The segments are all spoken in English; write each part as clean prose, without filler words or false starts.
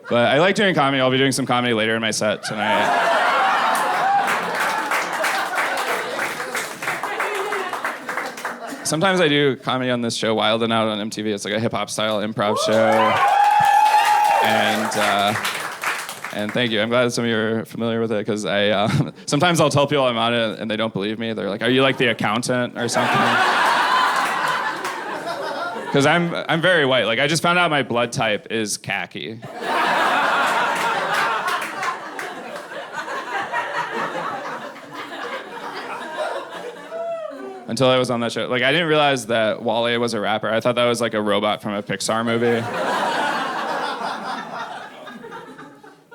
But I like doing comedy. I'll be doing some comedy later in my set tonight. Sometimes I do comedy on this show, Wild and Out on MTV. It's like a hip-hop style improv show. And thank you. I'm glad some of you are familiar with it, because sometimes I'll tell people I'm on it and they don't believe me. They're like, "Are you like the accountant or something?" Because I'm very white. Like, I just found out my blood type is khaki. Until I was on that show. Like, I didn't realize that Wale was a rapper. I thought that was like a robot from a Pixar movie.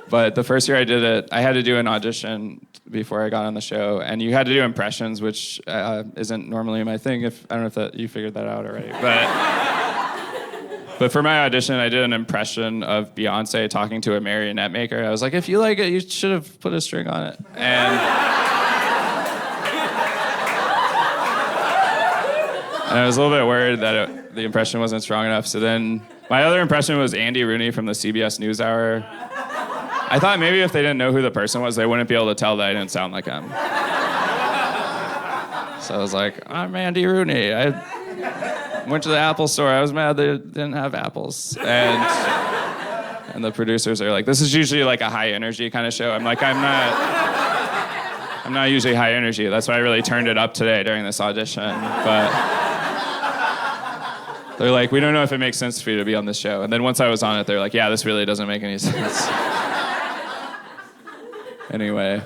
But the first year I did it, I had to do an audition before I got on the show, and you had to do impressions, which isn't normally my thing. I don't know if you figured that out already. But for my audition, I did an impression of Beyonce talking to a marionette maker. I was like, "If you like it, you should have put a string on it." And I was a little bit worried that the impression wasn't strong enough. So then my other impression was Andy Rooney from the CBS NewsHour. I thought maybe if they didn't know who the person was, they wouldn't be able to tell that I didn't sound like him. So I was like, "I'm Andy Rooney. I went to the Apple store. I was mad they didn't have apples." And the producers are like, "This is usually like a high energy kind of show." I'm like, I'm not usually high energy. That's why I really turned it up today during this audition. But they're like, "We don't know if it makes sense for you to be on this show." And then once I was on it, they're like, "Yeah, this really doesn't make any sense." Anyway.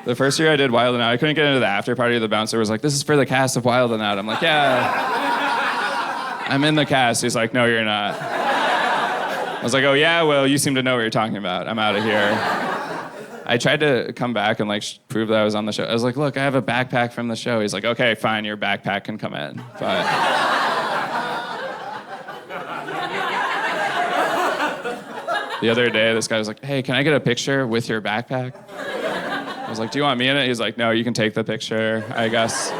The first year I did Wild and Out, I couldn't get into the after party. The bouncer was like, "This is for the cast of Wild and Out." I'm like, "Yeah, I'm in the cast." He's like, "No, you're not." I was like, "Oh yeah, well, you seem to know what you're talking about. I'm out of here." I tried to come back and like prove that I was on the show. I was like, "Look, I have a backpack from the show." He's like, "Okay, fine, your backpack can come in." But the other day, this guy was like, "Hey, can I get a picture with your backpack?" I was like, "Do you want me in it?" He's like, "No, you can take the picture, I guess."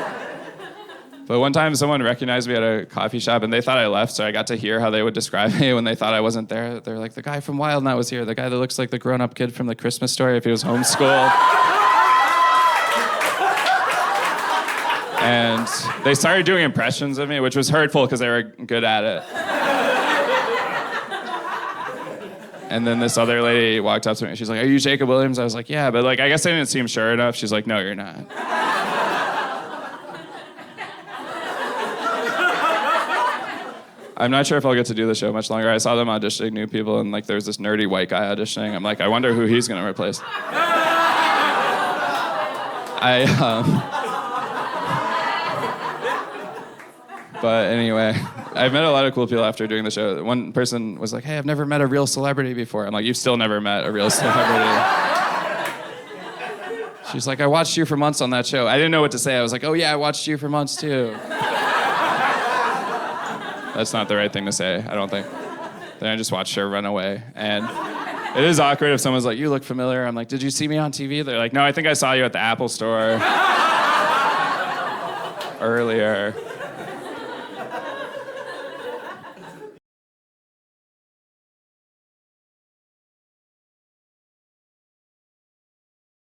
But one time someone recognized me at a coffee shop and they thought I left, so I got to hear how they would describe me when they thought I wasn't there. They're like, "The guy from Wild and Out was here, the guy that looks like the grown-up kid from the Christmas Story if he was homeschooled." And they started doing impressions of me, which was hurtful because they were good at it. And then this other lady walked up to me. She's like, "Are you Jacob Williams?" I was like, "Yeah," but like I guess I didn't seem sure enough. She's like, "No, you're not." I'm not sure if I'll get to do the show much longer. I saw them auditioning new people, and like there's this nerdy white guy auditioning. I'm like, I wonder who he's gonna replace. But anyway, I've met a lot of cool people after doing the show. One person was like, "Hey, I've never met a real celebrity before." I'm like, "You've still never met a real celebrity." She's like, "I watched you for months on that show." I didn't know what to say. I was like, "Oh yeah, I watched you for months too." That's not the right thing to say, I don't think. Then I just watched her run away. And it is awkward if someone's like, "You look familiar." I'm like, "Did you see me on TV?" They're like, "No, I think I saw you at the Apple store earlier."